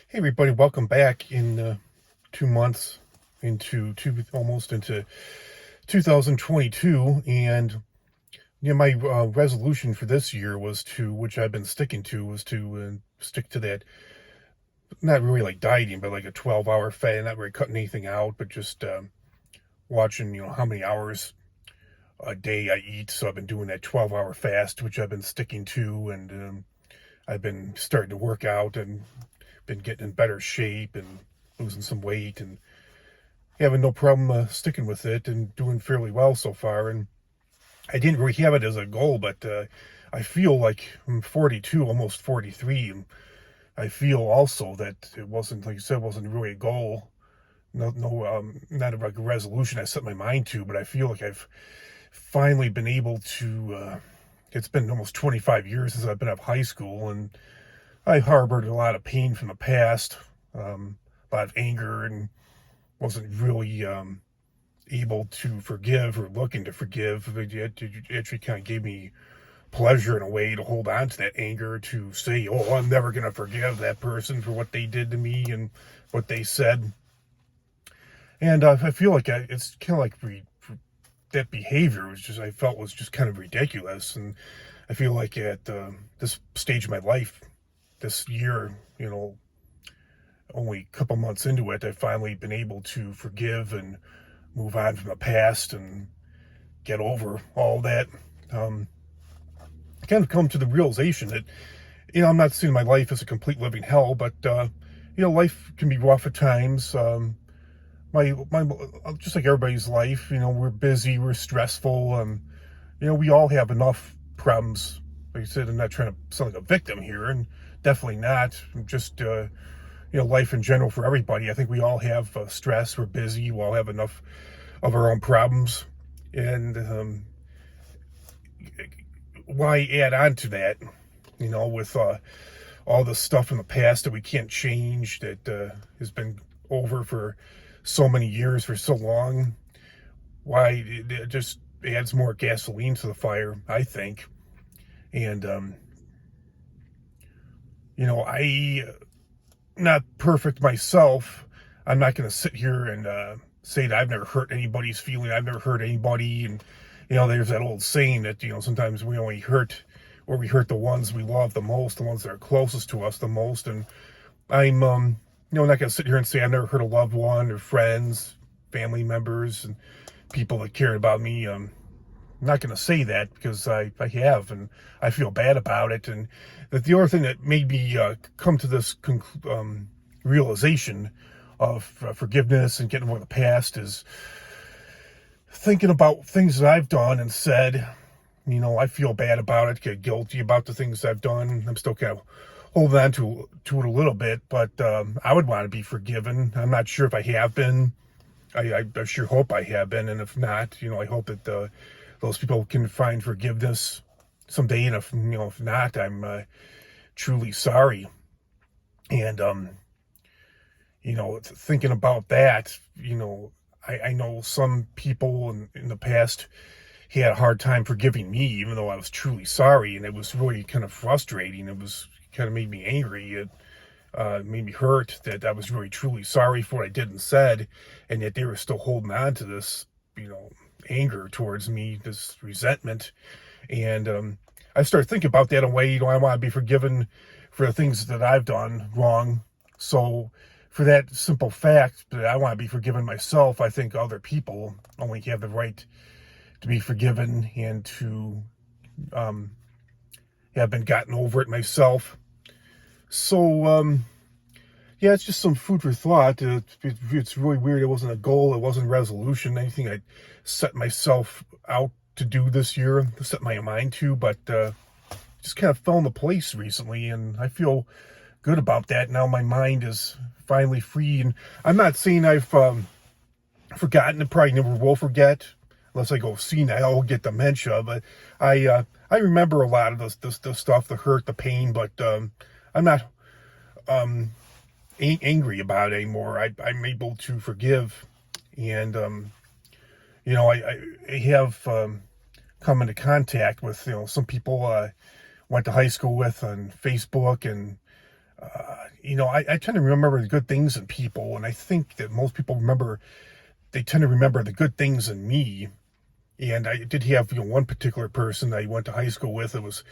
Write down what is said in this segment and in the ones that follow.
Hey everybody, welcome back in 2 months almost into 2022. And my resolution for this year was to, which I've been sticking to, was to stick to that, not really like dieting, but like a 12-hour fast, not really cutting anything out, but just watching, how many hours a day I eat. So I've been doing that 12-hour fast, which I've been sticking to. And I've been starting to work out and been getting in better shape and losing some weight and having no problem sticking with it and doing fairly well so far. And I didn't really have it as a goal, but I feel like I'm 42, almost 43, and I feel also that it wasn't, like you said, wasn't really a goal. Not a resolution I set my mind to, but I feel like I've finally been able to. It's been almost 25 years since I've been out of high school, and I harbored a lot of pain from the past, a lot of anger, and wasn't really able to forgive or looking to forgive. It actually kind of gave me pleasure in a way to hold on to that anger, to say, oh, I'm never going to forgive that person for what they did to me and what they said. And I feel like it's kind of like that behavior I felt was just kind of ridiculous. And I feel like at this stage of my life, this year, only a couple months into it, I've finally been able to forgive and move on from the past and get over all that. I kind of come to the realization that, I'm not seeing my life as a complete living hell, but, life can be rough at times. My, just like everybody's life, we're busy, we're stressful. We all have enough problems. Like I said, I'm not trying to sound like a victim here, and definitely not. I'm just, life in general for everybody. I think we all have stress. We're busy. We all have enough of our own problems. And why add on to that, with all the stuff in the past that we can't change, that has been over for so many years, for so long? Why it just adds more gasoline to the fire, I think. And, I not perfect myself. I'm not going to sit here and say that I've never hurt anybody's feeling. I've never hurt anybody. And, there's that old saying that, sometimes we only hurt, or we hurt the ones we love the most, the ones that are closest to us the most. And I'm, not going to sit here and say I've never hurt a loved one or friends, family members, and people that cared about me. I'm not going to say that, because I have, and I feel bad about it. And that the other thing that made me come to this realization of forgiveness and getting over the past is thinking about things that I've done and said. I feel bad about it, get guilty about the things I've done. I'm still kind of holding on to it a little bit, but I would want to be forgiven. I'm not sure if I have been. I sure hope I have been, and if not, I hope that those people can find forgiveness someday. And if not, I'm truly sorry. And thinking about that, I know some people in the past had a hard time forgiving me, even though I was truly sorry, and it was really kind of frustrating. It was kind of made me angry. It made me hurt that I was really truly sorry for what I did and said, and yet they were still holding on to this, anger towards me, this resentment. And I started thinking about that in a way, I want to be forgiven for the things that I've done wrong. So for that simple fact that I want to be forgiven myself, I think other people only have the right to be forgiven and to have been gotten over it myself. So, yeah, it's just some food for thought. It's really weird. It wasn't a goal. It wasn't a resolution, anything I set myself out to do this year, set my mind to, but just kind of fell into place recently, and I feel good about that. Now my mind is finally free, and I'm not saying I've forgotten. It probably never will forget, unless I go senile, I'll get dementia. But I remember a lot of the stuff, the hurt, the pain, but I'm not angry about it anymore. I'm able to forgive. And I have come into contact with some people I went to high school with on Facebook, and I tend to remember the good things in people, and I think that most people they tend to remember the good things in me. And I did have, one particular person I went to high school with that was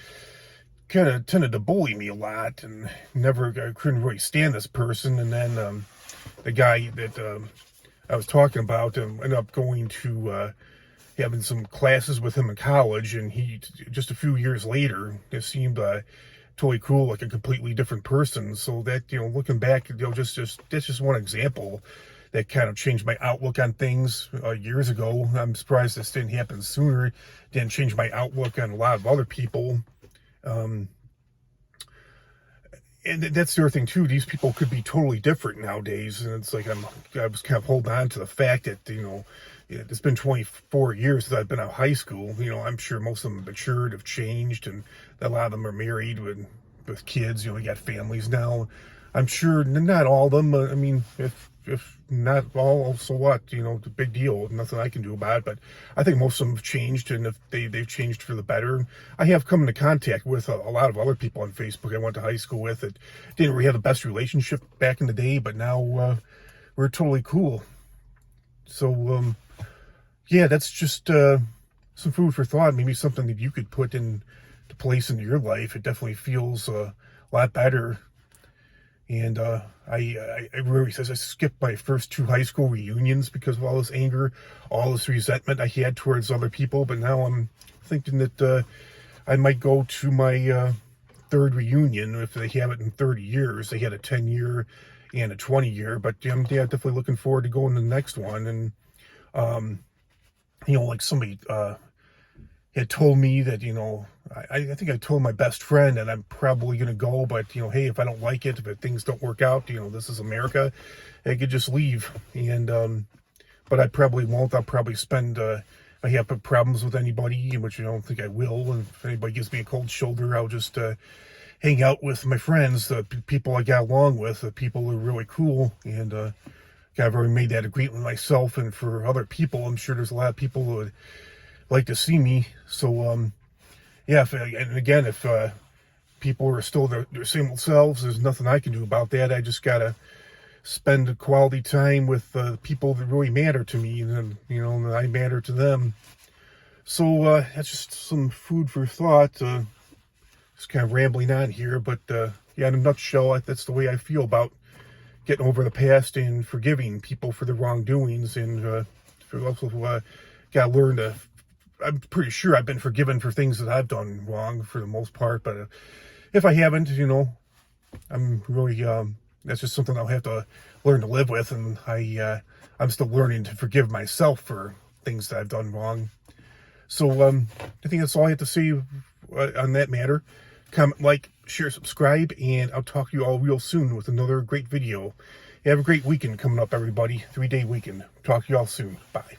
kind of tended to bully me a lot, and I couldn't really stand this person. And then the guy that I was talking about ended up going to having some classes with him in college, and he just a few years later it seemed totally cool, like a completely different person. So that, looking back, just that's just one example that kind of changed my outlook on things years ago. I'm surprised this didn't happen sooner. Didn't change my outlook on a lot of other people. And that's the other thing too. These people could be totally different nowadays, and it's like I was kind of holding on to the fact that it's been 24 years since I've been out of high school. I'm sure most of them have matured, have changed, and a lot of them are married with kids. They got families now. I'm sure not all of them. I mean, if not all, so what? The big deal. Nothing I can do about it. But I think most of them have changed, and if they've changed for the better. I have come into contact with a lot of other people on Facebook I went to high school with that didn't really have the best relationship back in the day, but now we're totally cool. So yeah, that's just some food for thought. Maybe something that you could put into place into your life. It definitely feels a lot better. And I really says I skipped my first 2 high school reunions because of all this anger, all this resentment I had towards other people. But now I'm thinking that I might go to my 3rd reunion if they have it in 30 years. They had a 10-year and a 20-year, but I'm definitely looking forward to going to the next one. And like somebody had told me that, I think I told my best friend that I'm probably going to go, but, hey, if I don't like it, if things don't work out, this is America, I could just leave. And, but I probably won't. I'll probably spend, if I have problems with anybody, which I don't think I will, and if anybody gives me a cold shoulder, I'll just hang out with my friends, the people I got along with, the people who are really cool. And I've already made that agreement with myself, and for other people, I'm sure there's a lot of people who would like to see me. So yeah, and again, if people are still their same old selves, there's nothing I can do about that. I just gotta spend quality time with people that really matter to me, and and I matter to them. So that's just some food for thought. Just kind of rambling on here, but yeah, in a nutshell, that's the way I feel about getting over the past and forgiving people for their wrongdoings, and also gotta learn to. I'm pretty sure I've been forgiven for things that I've done wrong for the most part, but if I haven't, I'm really, that's just something I'll have to learn to live with, and I'm still learning to forgive myself for things that I've done wrong. So I think that's all I have to say on that matter. Comment, like, share, subscribe, and I'll talk to you all real soon with another great video. Have a great weekend coming up, everybody. 3-day weekend. Talk to you all soon. Bye.